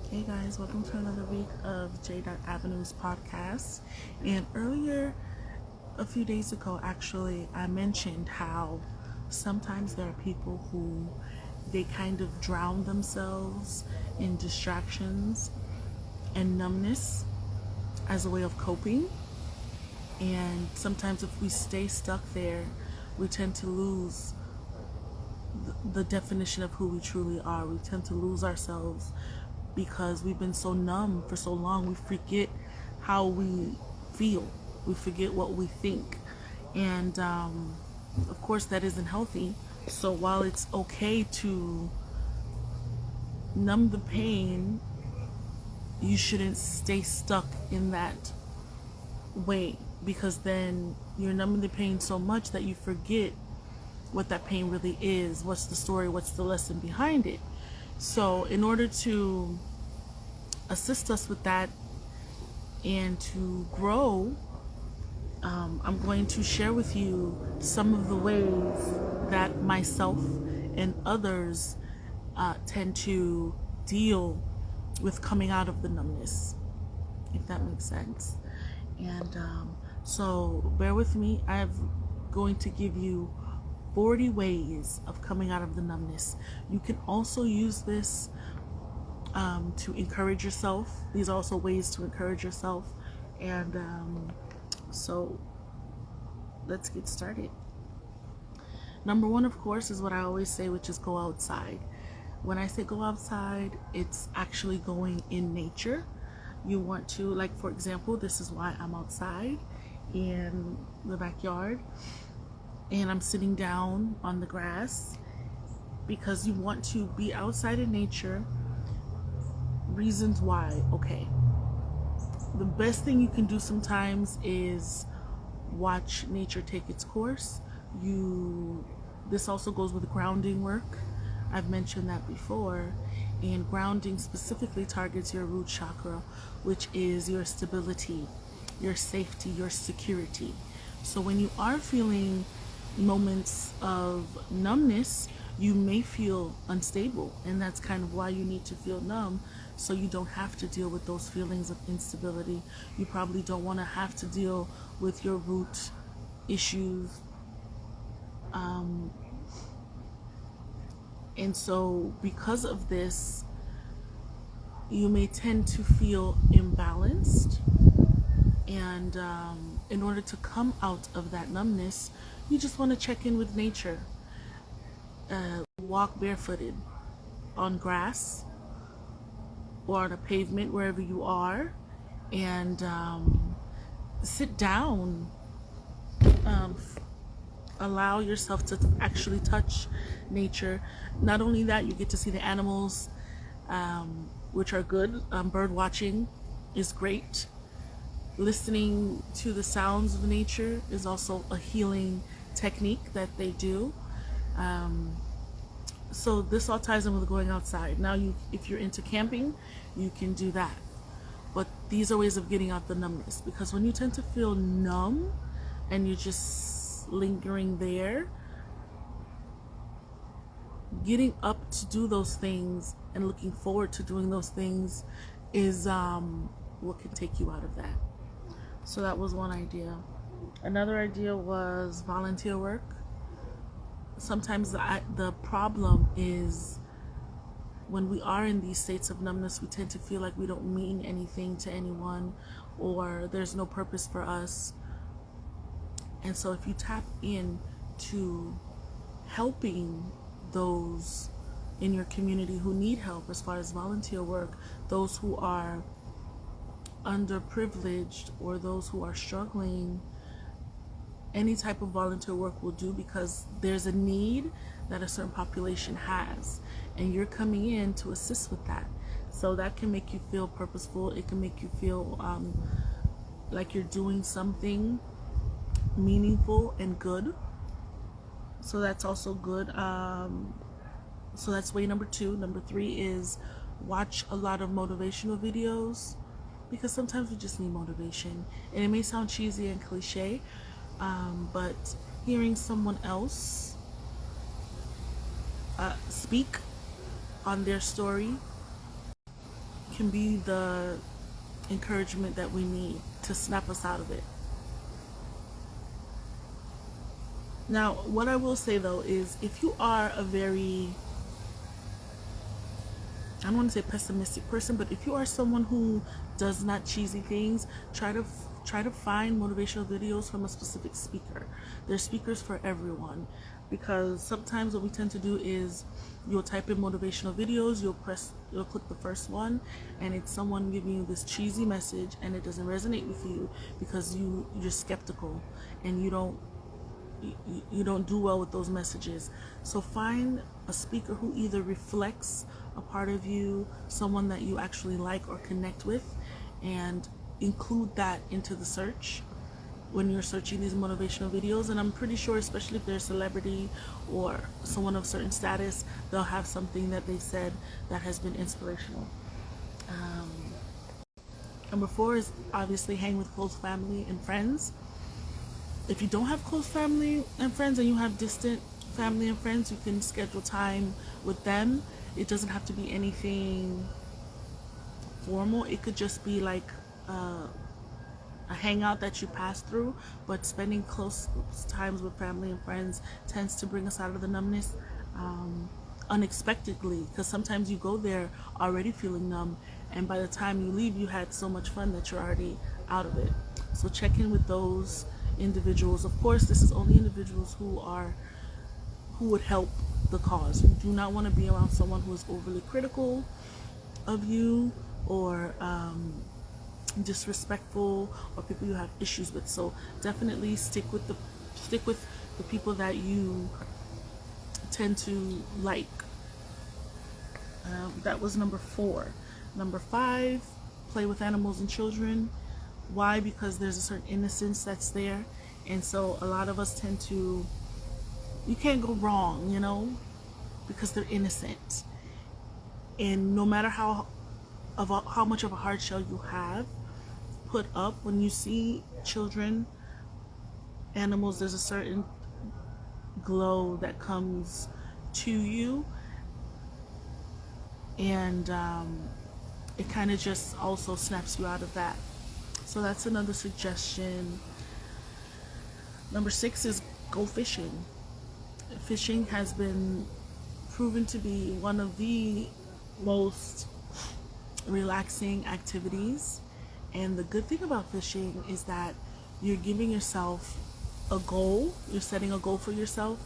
Hey guys, welcome to another week of J. Avenue's podcast. And earlier, a few days ago, actually, I mentioned how sometimes there are people who they kind of drown themselves in distractions and numbness as a way of coping. And sometimes, if we stay stuck there, we tend to lose the definition of who we truly are. We tend to lose ourselves because we've been so numb for so long. We forget how we feel, we forget what we think, and of course that isn't healthy. So while it's okay to numb the pain, you shouldn't stay stuck in that way, because then you're numbing the pain so much that you forget what that pain really is, what's the story, what's the lesson behind it. So in order to assist us with that and to grow, I'm going to share with you some of the ways that myself and others tend to deal with coming out of the numbness, if that makes sense. And so bear with me. I'm going to give you 40 ways of coming out of the numbness. You can also use this to encourage yourself. These are also ways to encourage yourself. And so let's get started. Number one, of course, is what I always say, which is go outside. When I say go outside, it's actually going in nature. You want to, like, for example, this is why I'm outside in the backyard and I'm sitting down on the grass, because you want to be outside in nature. Reasons why. Okay, the best thing you can do sometimes is watch nature take its course. This also goes with grounding work. I've mentioned that before. And grounding specifically targets your root chakra, which is your stability, your safety, your security. So when you are feeling moments of numbness, you may feel unstable, and that's kind of why you need to feel numb, so you don't have to deal with those feelings of instability. You probably don't want to have to deal with your root issues. And so because of this, you may tend to feel imbalanced. And in order to come out of that numbness, you just want to check in with nature. Walk barefooted on grass or on a pavement, wherever you are, and sit down. Allow yourself to actually touch nature. Not only that, you get to see the animals, which are good. Bird watching is great. Listening to the sounds of nature is also a healing technique that they do. So this all ties in with going outside. Now, if you're into camping, you can do that. But these are ways of getting out the numbness, because when you tend to feel numb and you're just lingering there, getting up to do those things and looking forward to doing those things is what can take you out of that. So that was one idea. Another idea was volunteer work. Sometimes the problem is when we are in these states of numbness, we tend to feel like we don't mean anything to anyone, or there's no purpose for us. And so if you tap in to helping those in your community who need help as far as volunteer work, those who are underprivileged or those who are struggling, any type of volunteer work will do, because there's a need that a certain population has, and you're coming in to assist with that. So that can make you feel purposeful. It can make you feel like you're doing something meaningful and good. So that's also good. So that's way number 2. Number 3 is watch a lot of motivational videos, because sometimes we just need motivation. And it may sound cheesy and cliche, but hearing someone else speak on their story can be the encouragement that we need to snap us out of it. Now, what I will say though is, if you are a very, I don't want to say pessimistic person, but if you are someone who does not cheesy things, try to find motivational videos from a specific speaker. There's speakers for everyone, because sometimes what we tend to do is you'll type in motivational videos, you'll click the first one, and it's someone giving you this cheesy message, and it doesn't resonate with you because you're skeptical and you don't do well with those messages. So find a speaker who either reflects a part of you, someone that you actually like or connect with, and include that into the search when you're searching these motivational videos. And I'm pretty sure, especially if they're a celebrity or someone of certain status, they'll have something that they said that has been inspirational. Number 4 is obviously hang with close family and friends. If you don't have close family and friends and you have distant family and friends, you can schedule time with them. It doesn't have to be anything formal. It could just be like a hangout that you pass through, but spending close times with family and friends tends to bring us out of the numbness unexpectedly, because sometimes you go there already feeling numb, and by the time you leave, you had so much fun that you're already out of it. So check in with those individuals. Of course, this is only individuals who would help the cause. You do not want to be around someone who is overly critical of you, or disrespectful, or people you have issues with. So definitely stick with the people that you tend to like. That was number 4. Number 5, play with animals and children. Why? Because there's a certain innocence that's there, and so a lot of us tend to, you can't go wrong, because they're innocent. And no matter how much of a hard shell you have put up, when you see children, animals, there's a certain glow that comes to you, and it kind of just also snaps you out of that. So that's another suggestion. Number 6 is go fishing. Fishing has been proven to be one of the most relaxing activities, and the good thing about fishing is that you're giving yourself a goal. You're setting a goal for yourself,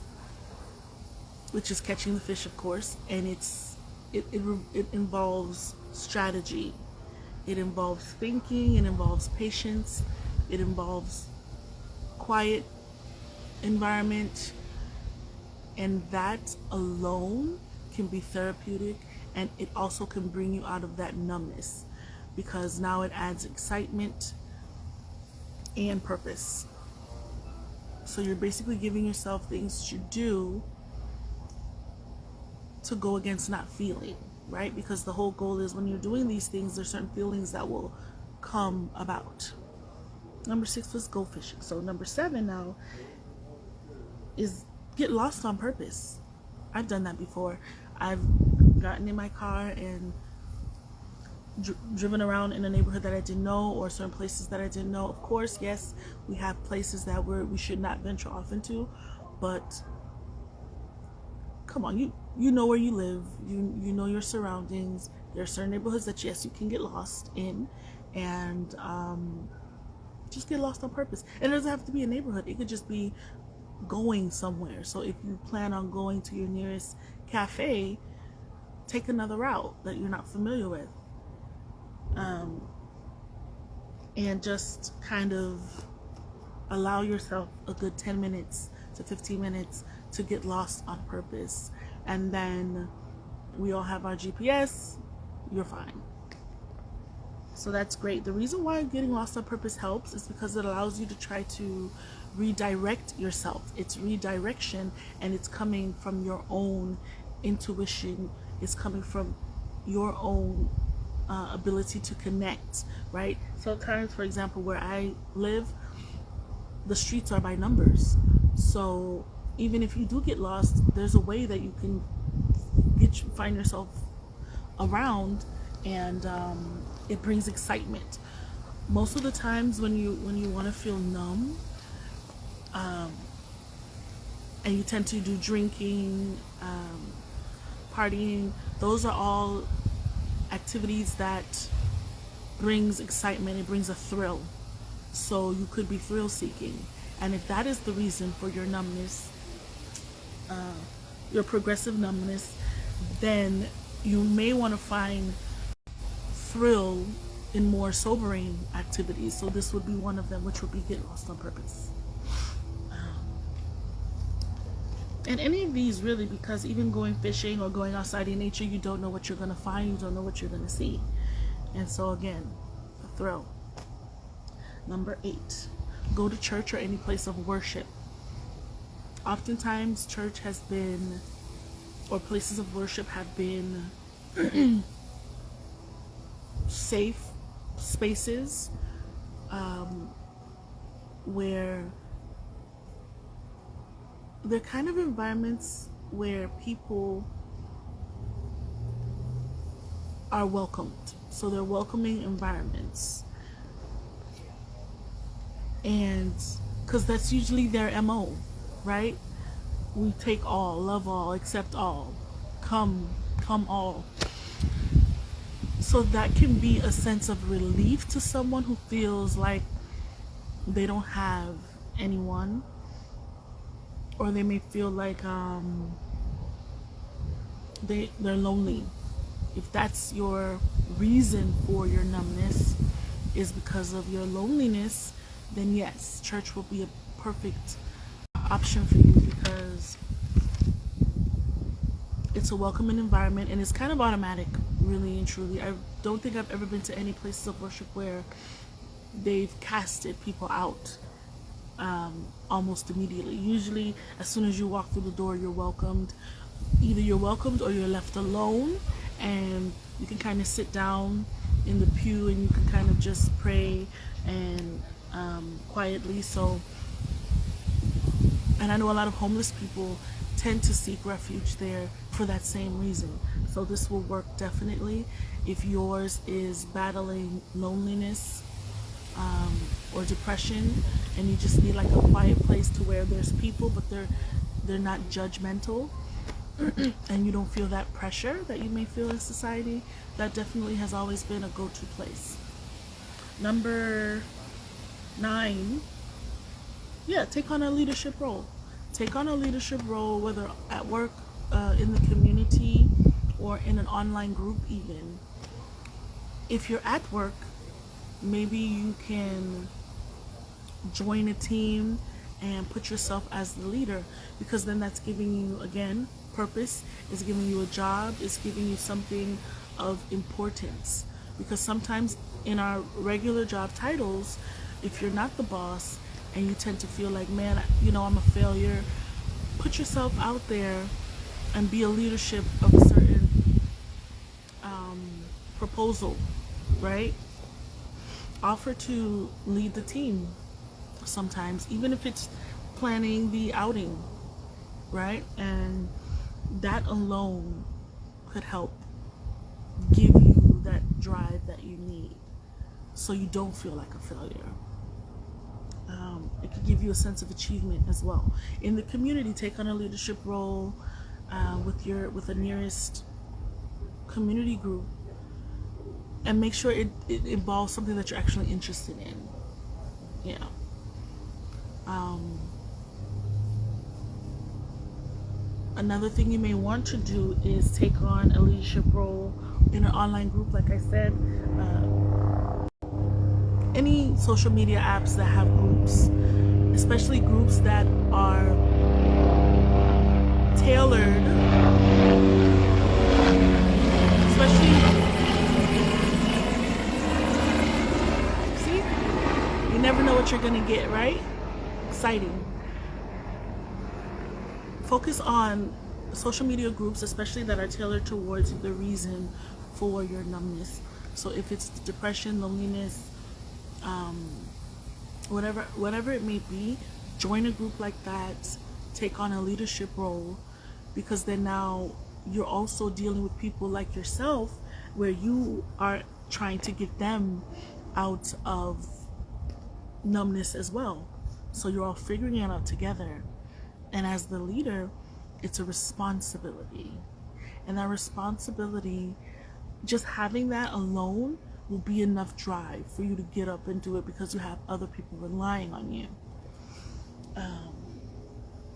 which is catching the fish, of course, and it involves strategy, it involves thinking, it involves patience, it involves quiet environment, and that alone can be therapeutic, and it also can bring you out of that numbness, because now it adds excitement and purpose. So you're basically giving yourself things to do to go against not feeling, right? Because the whole goal is, when you're doing these things, there's certain feelings that will come about. Number 6 was go fishing. So number 7 now is get lost on purpose. I've done that before. I've gotten in my car and driven around in a neighborhood that I didn't know, or certain places that I didn't know. Of course, yes, we have places that we should not venture off into, but come on, you know where you live, you know your surroundings. There are certain neighborhoods that, yes, you can get lost in, and just get lost on purpose. And it doesn't have to be a neighborhood. It could just be going somewhere. So if you plan on going to your nearest cafe, take another route that you're not familiar with, and just kind of allow yourself a good 10 minutes to 15 minutes to get lost on purpose. And then we all have our GPS, you're fine. So that's great. The reason why getting lost on purpose helps is because it allows you to try to redirect yourself. It's redirection, and it's coming from your own intuition. It's coming from your own ability to connect, right? Sometimes, for example, where I live, the streets are by numbers. So even if you do get lost, there's a way that you can find yourself around and it brings excitement. Most of the times when you want to feel numb, and you tend to do drinking, partying, those are all activities that brings excitement. It brings a thrill. So you could be thrill seeking, and if that is the reason for your numbness, your progressive numbness, then you may want to find thrill in more sobering activities. So this would be one of them, which would be get lost on purpose. And any of these really, because even going fishing or going outside in nature, you don't know what you're going to find, you don't know what you're going to see. And so again, the thrill. Number 8, go to church or any place of worship. Oftentimes church has been, or places of worship have been safe spaces, where they're kind of environments where people are welcomed. So they're welcoming environments. And because that's usually their MO, right? We take all, love all, accept all, come all. So that can be a sense of relief to someone who feels like they don't have anyone, or they may feel like they're lonely. If that's your reason for your numbness, is because of your loneliness, then yes, church will be a perfect option for you, because it's a welcoming environment and it's kind of automatic, really and truly. I don't think I've ever been to any places of worship where they've casted people out almost immediately. Usually as soon as you walk through the door, you're welcomed. Either you're welcomed or you're left alone, and you can kind of sit down in the pew and you can kind of just pray and quietly. So, and I know a lot of homeless people tend to seek refuge there for that same reason. So this will work definitely if yours is battling loneliness or depression, and you just need like a quiet place to where there's people, but they're not judgmental, and you don't feel that pressure that you may feel in society. That definitely has always been a go-to place. Number 9, take on a leadership role. Take on a leadership role, whether at work, in the community, or in an online group even. If you're at work, maybe you can join a team and put yourself as the leader, because then that's giving you, again, purpose. It's giving you a job. It's giving you something of importance. Because sometimes in our regular job titles, if you're not the boss and you tend to feel like, man, I'm a failure, put yourself out there and be a leadership of a certain proposal, right? Offer to lead the team sometimes, even if it's planning the outing, right? And that alone could help give you that drive that you need, so you don't feel like a failure. It could give you a sense of achievement as well. In the community, take on a leadership role with the nearest community group, and make sure it involves something that you're actually interested in. Another thing you may want to do is take on a leadership role in an online group, like I said. Any social media apps that have groups, especially groups that are tailored, you never know what you're gonna get, right? Exciting. Focus on social media groups, especially that are tailored towards the reason for your numbness. So if it's depression, loneliness, whatever it may be, join a group like that. Take on a leadership role, because then now you're also dealing with people like yourself where you are trying to get them out of numbness as well. So you're all figuring it out together. And as the leader, it's a responsibility. And that responsibility, just having that alone will be enough drive for you to get up and do it, because you have other people relying on you.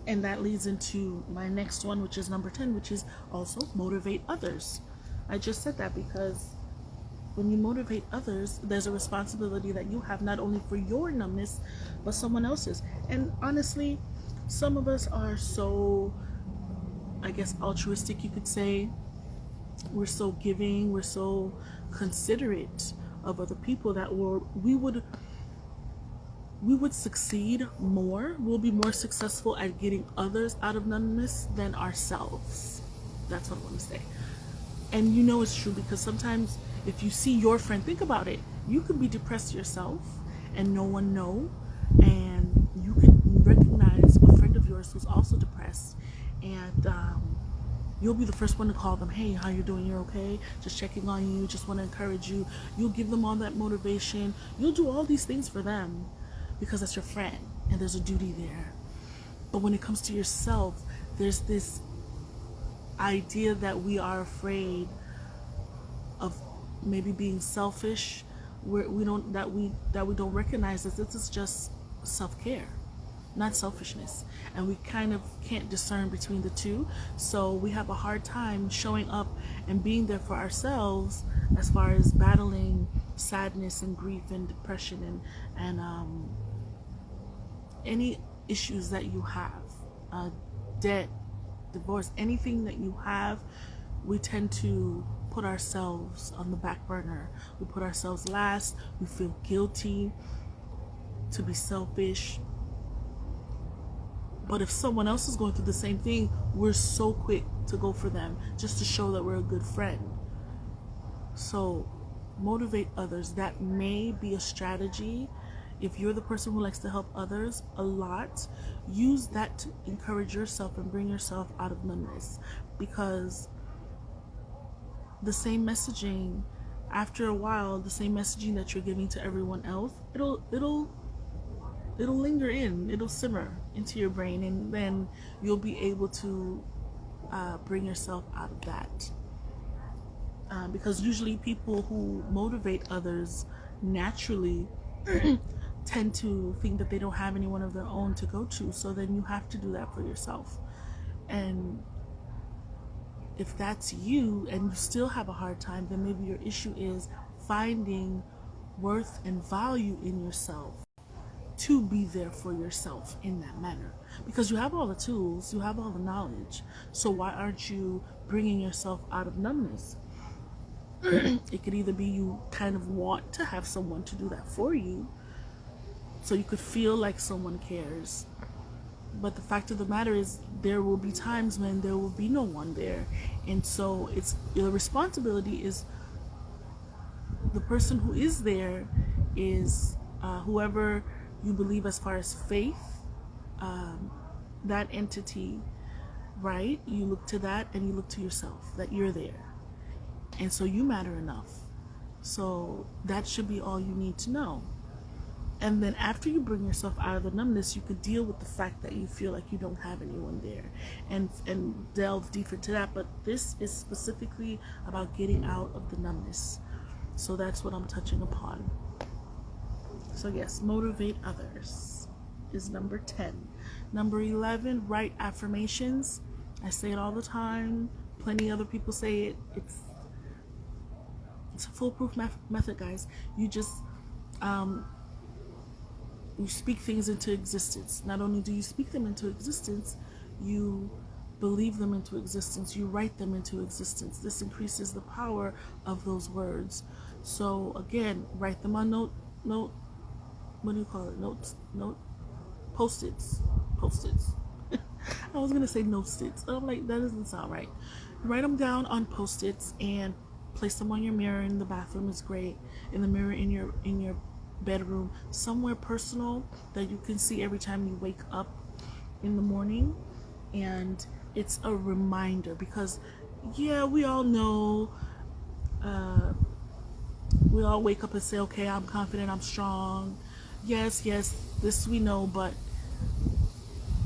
And that leads into my next one, which is number 10, which is also motivate others. I just said that because when you motivate others, there's a responsibility that you have, not only for your numbness, but someone else's. And honestly, some of us are so, I guess, altruistic, you could say. We're so giving, we're so considerate of other people that we would succeed more. We'll be more successful at getting others out of numbness than ourselves. That's what I want to say. And you know it's true, because sometimes if you see your friend, think about it, you could be depressed yourself and no one know, and you can recognize a friend of yours who's also depressed, and you'll be the first one to call them. Hey, how you doing? You're okay? Just checking on you, just want to encourage you. You'll give them all that motivation. You'll do all these things for them because that's your friend and there's a duty there. But when it comes to yourself, there's this idea that we are afraid of maybe being selfish, where we don't recognize that this is just self-care, not selfishness, and we kind of can't discern between the two. So we have a hard time showing up and being there for ourselves as far as battling sadness and grief and depression and any issues that you have, debt, divorce, anything that you have. We tend to put ourselves on the back burner. We put ourselves last. We feel guilty to be selfish. But if someone else is going through the same thing, we're so quick to go for them just to show that we're a good friend. So motivate others. That may be a strategy. If you're the person who likes to help others a lot, use that to encourage yourself and bring yourself out of numbness. Because the same messaging, after a while, the same messaging that you're giving to everyone else, it'll linger in, it'll simmer into your brain, and then you'll be able to bring yourself out of that. Because usually people who motivate others naturally tend to think that they don't have anyone of their own to go to, so then you have to do that for yourself. And if that's you and you still have a hard time, then maybe your issue is finding worth and value in yourself to be there for yourself in that manner. Because you have all the tools, you have all the knowledge, so why aren't you bringing yourself out of numbness? It could either be you kind of want to have someone to do that for you, so you could feel like someone cares. But the fact of the matter is, there will be times when there will be no one there. And so it's your responsibility is the person who is there is whoever you believe as far as faith, that entity, right? You look to that and you look to yourself, that you're there. And so you matter enough. So that should be all you need to know. And then after you bring yourself out of the numbness, you could deal with the fact that you feel like you don't have anyone there and delve deeper to that. But this is specifically about getting out of the numbness. So that's what I'm touching upon. So yes, motivate others is number 10. Number 11, Right Affirmations. I say it all the time. Plenty other people say it. It's a foolproof method, guys. You just you speak things into existence. Not only do you speak them into existence, you believe them into existence. You write them into existence. This increases the power of those words. So again, write them on what do you call it? Post-its. I was gonna say note-its. I'm like, that doesn't sound right. Write them down on post-its and place them on your mirror in the bathroom is great. In the mirror in your bedroom, somewhere personal that you can see every time you wake up in the morning. And it's a reminder, because yeah, we all know We all wake up and say, okay, I'm confident, I'm strong. Yes, this we know, but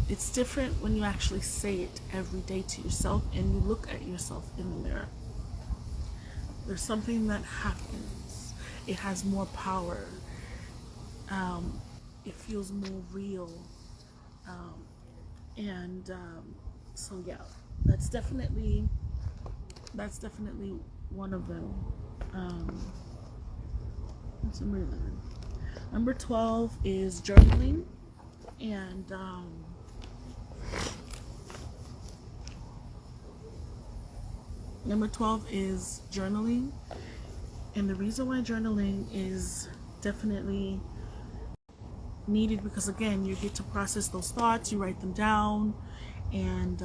it's different when you actually say it every day to yourself and you look at yourself in the mirror. There's something that happens. It has more power. It feels more real. And so yeah, that's definitely one of them. What's number 11? Number 12 is journaling, and number 12 is journaling. And the reason why journaling is definitely needed, because again, you get to process those thoughts, you write them down, and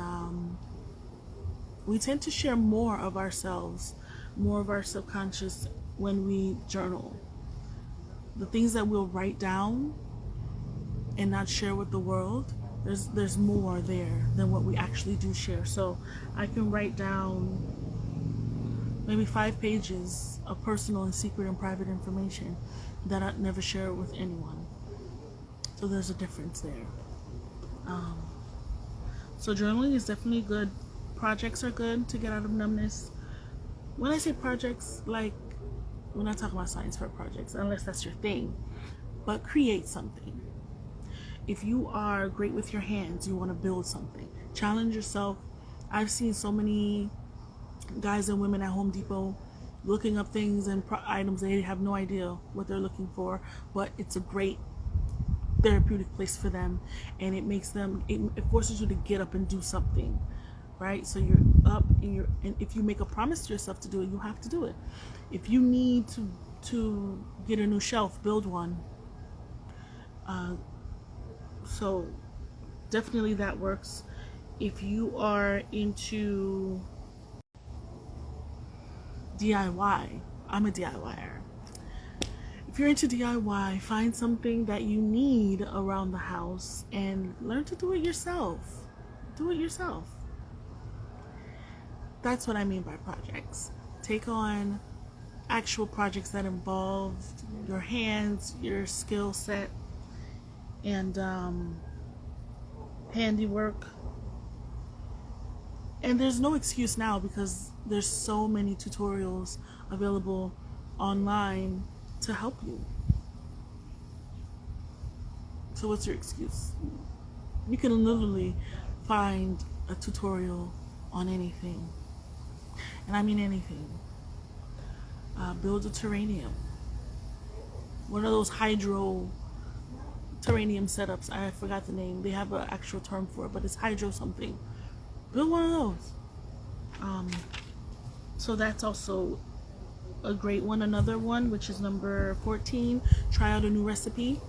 we tend to share more of ourselves, more of our subconscious when we journal. The things that we'll write down and not share with the world, there's more there than what we actually do share. So I can write down maybe 5 pages of personal and secret and private information that I'd never share with anyone. So there's a difference there. So journaling is definitely good. Projects are good to get out of numbness. When I say projects, like, we're not talking about science fair projects, unless that's your thing. But create something. If you are great with your hands, you want to build something. Challenge yourself. I've seen so many guys and women at Home Depot looking up things and items they have no idea what they're looking for, but it's a great therapeutic place for them, and it makes them, it forces you to get up and do something, right? So you're up and if you make a promise to yourself to do it, you have to do it. If you need to get a new shelf, build one. So definitely that works. If you are into DIY, I'm a DIYer. If you're into DIY, find something that you need around the house and learn to do it yourself. Do it yourself. That's what I mean by projects. Take on actual projects that involve your hands, your skill set, and handiwork. And there's no excuse now, because there's so many tutorials available online to help you. So what's your excuse? You can literally find a tutorial on anything. And I mean anything. Build a terrarium. One of those hydro terrarium setups. I forgot the name. They have an actual term for it, but it's hydro something. Build one of those. So that's also a great one. Another one, which is number 14, try out a new recipe.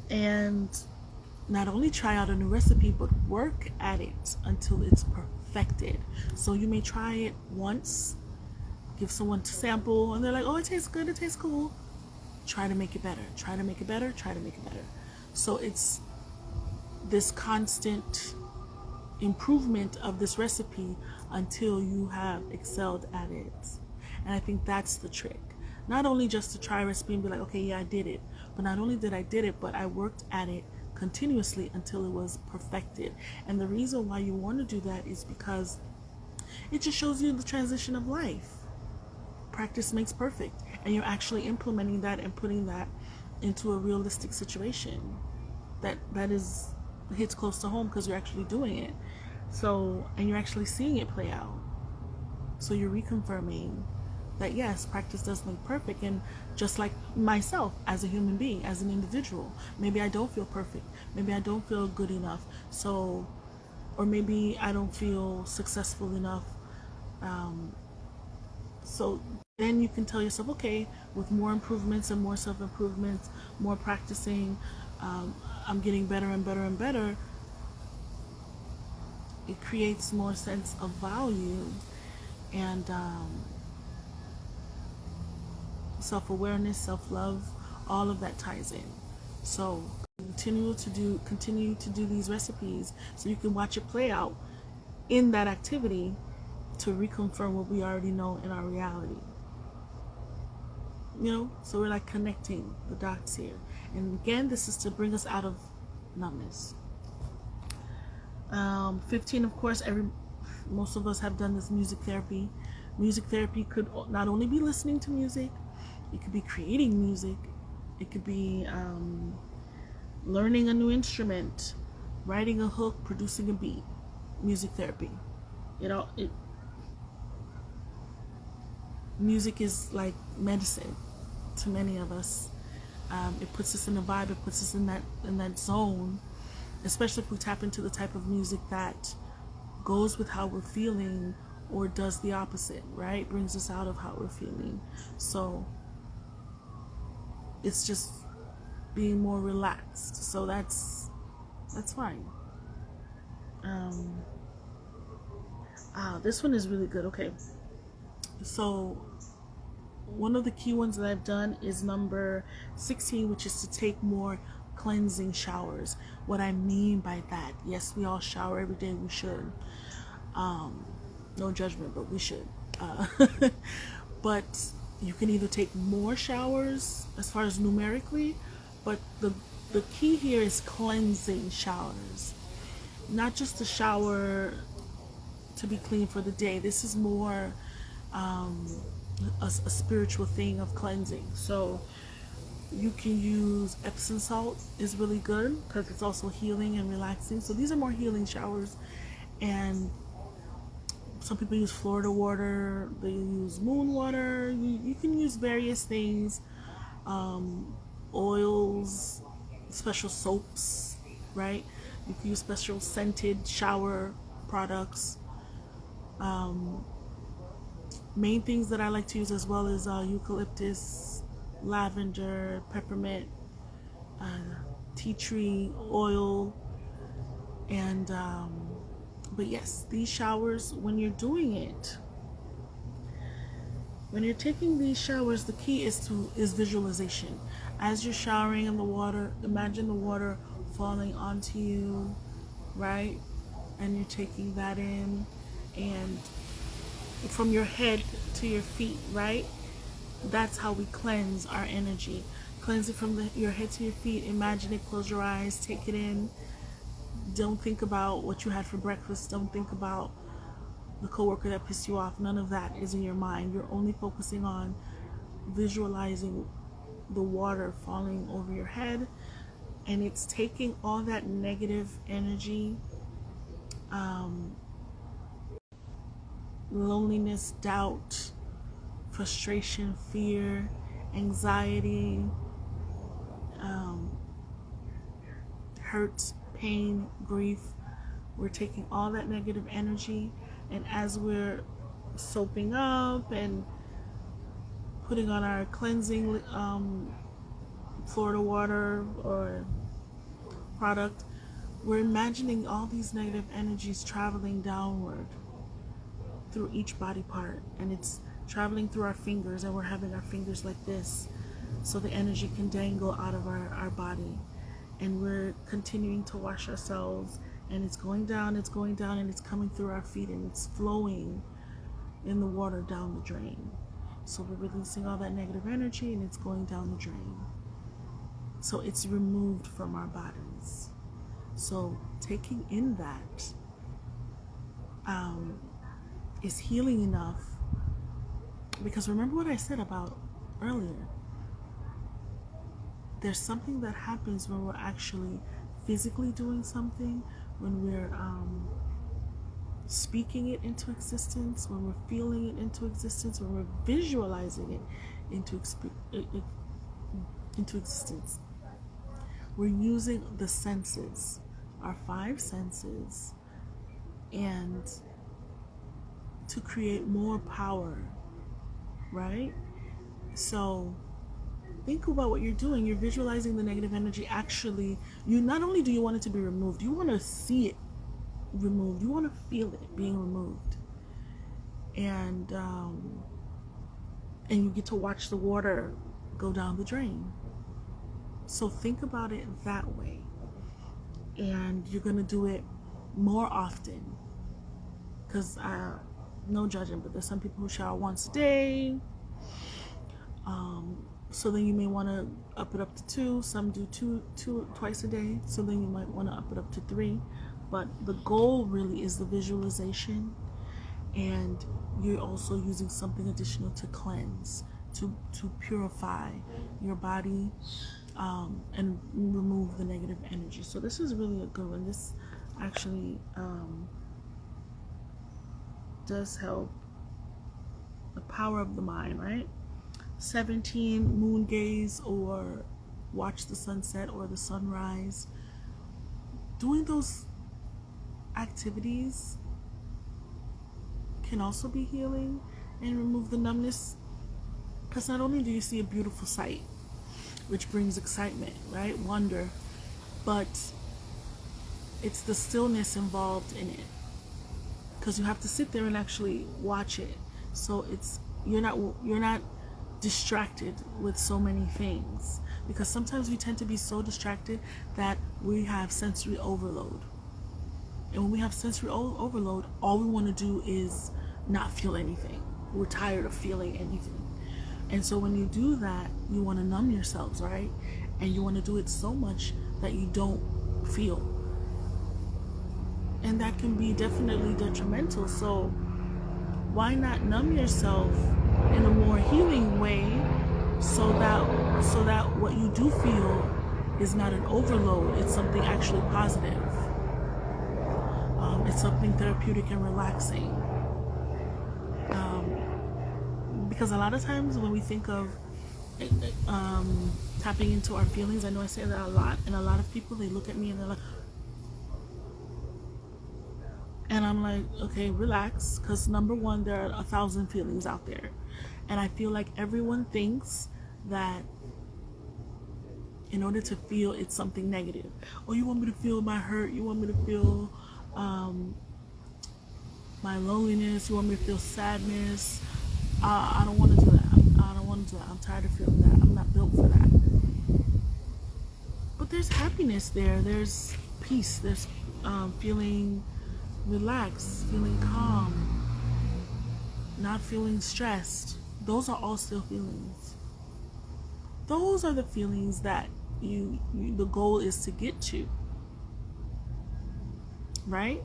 And not only try out a new recipe, but work at it until it's perfected. So you may try it once, give someone to sample, and they're like, oh, it tastes good, it tastes cool. Try to make it better, try to make it better, try to make it better. So it's this constant improvement of this recipe until you have excelled at it. And I think that's the trick. Not only just to try a recipe and be like, okay, yeah, I did it. But not only did I did it, but I worked at it continuously until it was perfected. And the reason why you want to do that is because it just shows you the transition of life. Practice makes perfect. And you're actually implementing that and putting that into a realistic situation that hits close to home, because you're actually doing it. So, and you're actually seeing it play out. So you're reconfirming that yes, practice does make perfect. And just like myself as a human being, as an individual, maybe I don't feel perfect, maybe I don't feel good enough, so, or maybe I don't feel successful enough, so then you can tell yourself, okay, with more improvements and more self-improvements, more practicing, I'm getting better and better and better. It creates more sense of value, and self-awareness, self-love, all of that ties in. So continue to do these recipes so you can watch it play out in that activity to reconfirm what we already know in our reality. So we're like connecting the dots here. And again, this is to bring us out of numbness. 15, of course, most of us have done this music therapy. Music therapy could not only be listening to music, it could be creating music, it could be learning a new instrument, writing a hook, producing a beat. Music therapy. Music is like medicine to many of us. It puts us in a vibe, it puts us in that zone, especially if we tap into the type of music that goes with how we're feeling or does the opposite, right? Brings us out of how we're feeling. So it's just being more relaxed. So that's fine. This one is really good. Okay. So one of the key ones that I've done is number 16, which is to take more cleansing showers. What I mean by that, yes, we all shower every day. We should. No judgment, but we should. But you can either take more showers as far as numerically, but the key here is cleansing showers. Not just a shower to be clean for the day. This is more a spiritual thing of cleansing. So you can use Epsom salt is really good because it's also healing and relaxing. So these are more healing showers. And some people use Florida water, they use moon water. You can use various things, oils, special soaps, right? You can use special scented shower products. Main things that I like to use as well is eucalyptus, lavender, peppermint, tea tree oil, and but yes, these showers, when you're doing it, when you're taking these showers, the key is visualization. As you're showering in the water, imagine the water falling onto you, right? And you're taking that in, and from your head to your feet, right? That's how we cleanse our energy. Cleanse it from your head to your feet. Imagine it, close your eyes, take it in. Don't think about what you had for breakfast. Don't think about the coworker that pissed you off. None of that is in your mind. You're only focusing on visualizing the water falling over your head, and it's taking all that negative energy, loneliness, doubt, frustration, fear, anxiety, hurt, pain, grief. We're taking all that negative energy, and as we're soaping up and putting on our cleansing Florida water or product, we're imagining all these negative energies traveling downward through each body part, and it's traveling through our fingers, and we're having our fingers like this so the energy can dangle out of our body, and we're continuing to wash ourselves, and it's going down, and it's coming through our feet, and it's flowing in the water down the drain. So we're releasing all that negative energy, and it's going down the drain. So it's removed from our bodies. So taking in that is healing enough, because remember what I said about earlier. There's something that happens when we're actually physically doing something, when we're speaking it into existence, when we're feeling it into existence, when we're visualizing it into existence. We're using the senses, our 5 senses, and to create more power, right? So think about what you're doing. You're visualizing the negative energy. Actually, you not only do you want it to be removed, you want to see it removed. You want to feel it being removed, and you get to watch the water go down the drain. So think about it that way, and you're gonna do it more often, because no judging, but there's some people who shower once a day. So then you may want to up it up to 2. Some do two twice a day. So then you might want to up it up to 3. But the goal really is the visualization, and you're also using something additional to cleanse, to purify your body, and remove the negative energy. So this is really a good one. This actually does help the power of the mind, right? 17, moon gaze or watch the sunset or the sunrise. Doing those activities can also be healing and remove the numbness, because not only do you see a beautiful sight, which brings excitement, right, wonder, but it's the stillness involved in it, because you have to sit there and actually watch it. So it's you're not distracted with so many things, because sometimes we tend to be so distracted that we have sensory overload. And when we have sensory overload, all we want to do is not feel anything. We're tired of feeling anything. And so when you do that, you want to numb yourselves, right? And you want to do it so much that you don't feel. And that can be definitely detrimental. So why not numb yourself in a more healing way, so that what you do feel is not an overload, it's something actually positive. It's something therapeutic and relaxing. Because a lot of times when we think of tapping into our feelings, I know I say that a lot, and a lot of people, they look at me and they're like, and I'm like, okay, relax, because number one, there are 1,000 feelings out there. And I feel like everyone thinks that in order to feel, it's something negative. Oh, you want me to feel my hurt? You want me to feel my loneliness? You want me to feel sadness? I don't want to do that. I don't want to do that. I'm tired of feeling that. I'm not built for that. But there's happiness there. There's peace. There's feeling relaxed, feeling calm, not feeling stressed. Those are all still feelings. Those are the feelings that you the goal is to get to, right?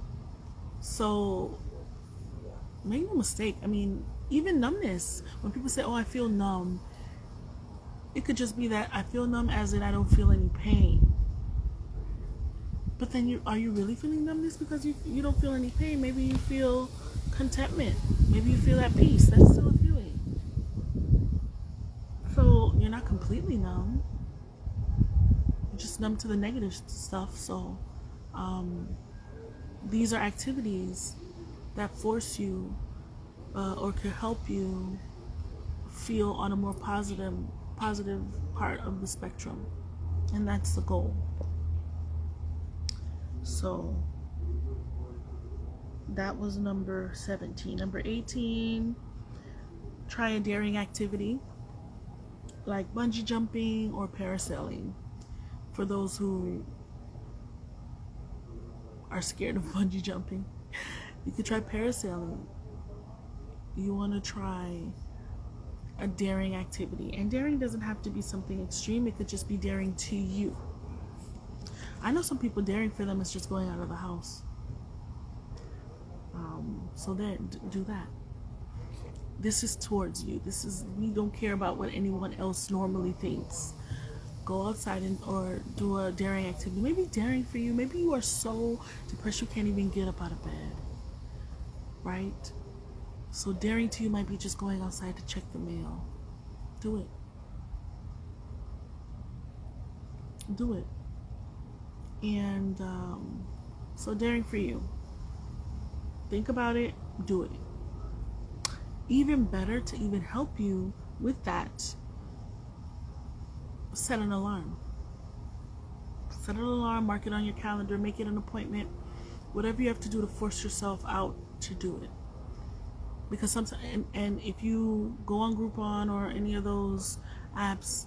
So make no mistake, I mean, even numbness, when people say, oh, I feel numb, it could just be that I feel numb as in I don't feel any pain. But then are you really feeling numbness because you don't feel any pain? Maybe you feel contentment. Maybe you feel at peace. That's still a feeling. So you're not completely numb. You're just numb to the negative stuff. So these are activities that force you or could help you feel on a more positive part of the spectrum. And that's the goal. So that was number 17. Number 18, try a daring activity like bungee jumping or parasailing. For those who are scared of bungee jumping, you could try parasailing. You want to try a daring activity. And daring doesn't have to be something extreme. It could just be daring to you. I know some people, daring for them is just going out of the house. So then do that. This is towards you. We don't care about what anyone else normally thinks. Go outside or do a daring activity. Maybe daring for you. Maybe you are so depressed you can't even get up out of bed. Right? So daring to you might be just going outside to check the mail. Do it. Do it. And so daring for you. Think about it. Do it. Even better, to even help you with that, set an alarm. Set an alarm, mark it on your calendar, make it an appointment. Whatever you have to do to force yourself out to do it. Because sometimes, and if you go on Groupon or any of those apps,